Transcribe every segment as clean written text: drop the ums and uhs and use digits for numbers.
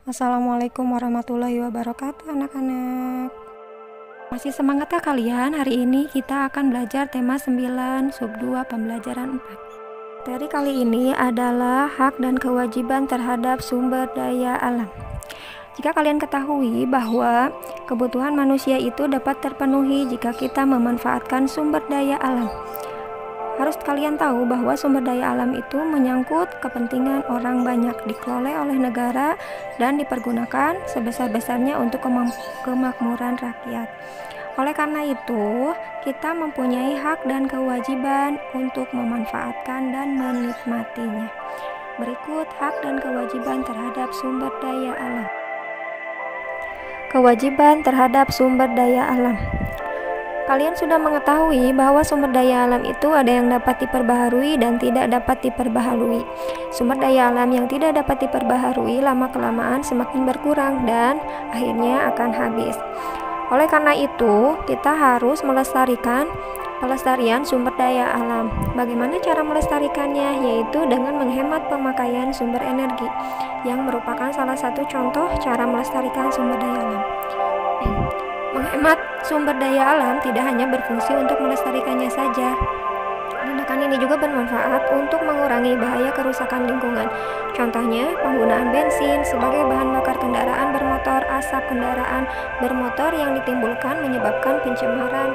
Assalamualaikum warahmatullahi wabarakatuh anak-anak. Masih semangatkah kalian? Hari ini kita akan belajar tema 9 sub 2 pembelajaran 4. Materi kali ini adalah hak dan kewajiban terhadap sumber daya alam. Jika kalian ketahui bahwa kebutuhan manusia itu dapat terpenuhi jika kita memanfaatkan sumber daya alam. Harus kalian tahu bahwa sumber daya alam itu menyangkut kepentingan orang banyak, dikelola oleh negara dan dipergunakan sebesar-besarnya untuk kemakmuran rakyat. Oleh karena itu, kita mempunyai hak dan kewajiban untuk memanfaatkan dan menikmatinya. Berikut hak dan kewajiban terhadap sumber daya alam. Kewajiban terhadap sumber daya alam. Kalian sudah mengetahui bahwa sumber daya alam itu ada yang dapat diperbaharui dan tidak dapat diperbaharui. Sumber daya alam yang tidak dapat diperbaharui lama-kelamaan semakin berkurang dan akhirnya akan habis. Oleh karena itu, kita harus pelestarian sumber daya alam. Bagaimana cara melestarikannya? Yaitu dengan menghemat pemakaian sumber energi, yang merupakan salah satu contoh cara melestarikan sumber daya alam. Menghemat sumber daya alam tidak hanya berfungsi untuk melestarikannya saja. Tindakan ini juga bermanfaat untuk mengurangi bahaya kerusakan lingkungan. Contohnya, penggunaan bensin sebagai bahan bakar kendaraan bermotor. Asap kendaraan bermotor yang ditimbulkan menyebabkan pencemaran.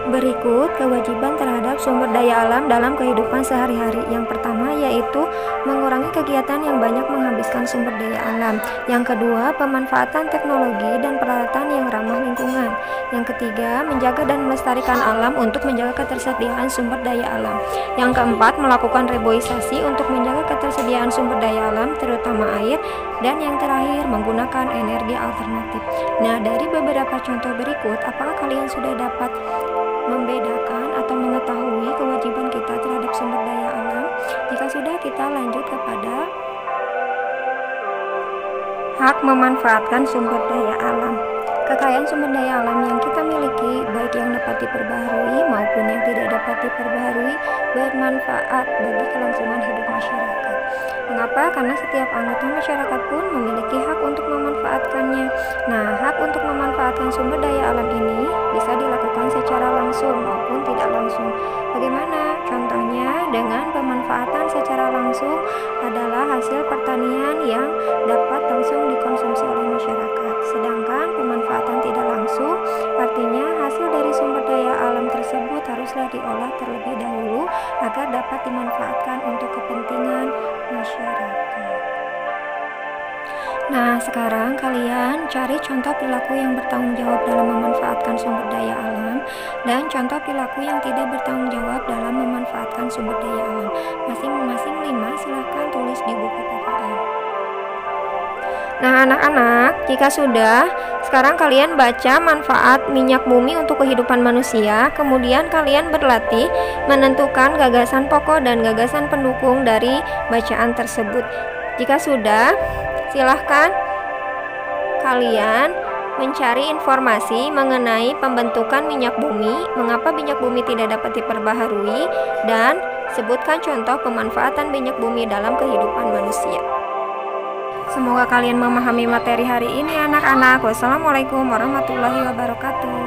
Berikut kewajiban terhadap sumber daya alam dalam kehidupan sehari-hari. Yang pertama yaitu mengurangi kegiatan yang banyak menghabiskan sumber daya alam. Yang kedua, pemanfaatan teknologi dan peralatan yang ramah lingkungan. Yang ketiga, menjaga dan melestarikan alam untuk menjaga ketersediaan sumber daya alam. Yang keempat, melakukan reboisasi untuk menjaga ketersediaan sumber daya alam, terutama air. Dan yang terakhir, menggunakan energi alternatif. Nah, dari beberapa contoh berikut, apakah kalian sudah dapat membedakan atau mengetahui kewajiban kita terhadap sumber daya alam? Jika sudah, kita lanjut kepada hak memanfaatkan sumber daya alam. Kekayaan sumber daya alam yang kita miliki, baik yang dapat diperbaharui maupun yang tidak dapat diperbaharui, bermanfaat bagi kelangsungan hidup masyarakat. Mengapa? Karena setiap anggota masyarakat pun memiliki hak untuk memanfaatkannya. Nah, hak untuk memanfaatkan sumber daya alam ini bisa dilakukan secara langsung maupun tidak langsung. Bagaimana? Contohnya, dengan pemanfaatan secara langsung adalah hasil pertanian yang dapat langsung dikonsumsi oleh masyarakat. Sedangkan pemanfaatan tidak langsung artinya hasil dari sumber daya alam tersebut haruslah diolah terlebih dahulu agar dapat dimanfaatkan untuk kepentingan masyarakat. Nah, sekarang kalian cari contoh perilaku yang bertanggung jawab dalam memanfaatkan sumber daya alam dan contoh perilaku yang tidak bertanggung jawab dalam memanfaatkan sumber daya alam. Masing-masing 5 silahkan tulis di buku PKN. Nah, anak-anak, jika sudah, sekarang kalian baca manfaat minyak bumi untuk kehidupan manusia. Kemudian kalian berlatih menentukan gagasan pokok dan gagasan pendukung dari bacaan tersebut. Jika sudah, silahkan kalian mencari informasi mengenai pembentukan minyak bumi, mengapa minyak bumi tidak dapat diperbaharui, dan sebutkan contoh pemanfaatan minyak bumi dalam kehidupan manusia. Semoga kalian memahami materi hari ini anak-anak. Wassalamualaikum warahmatullahi wabarakatuh.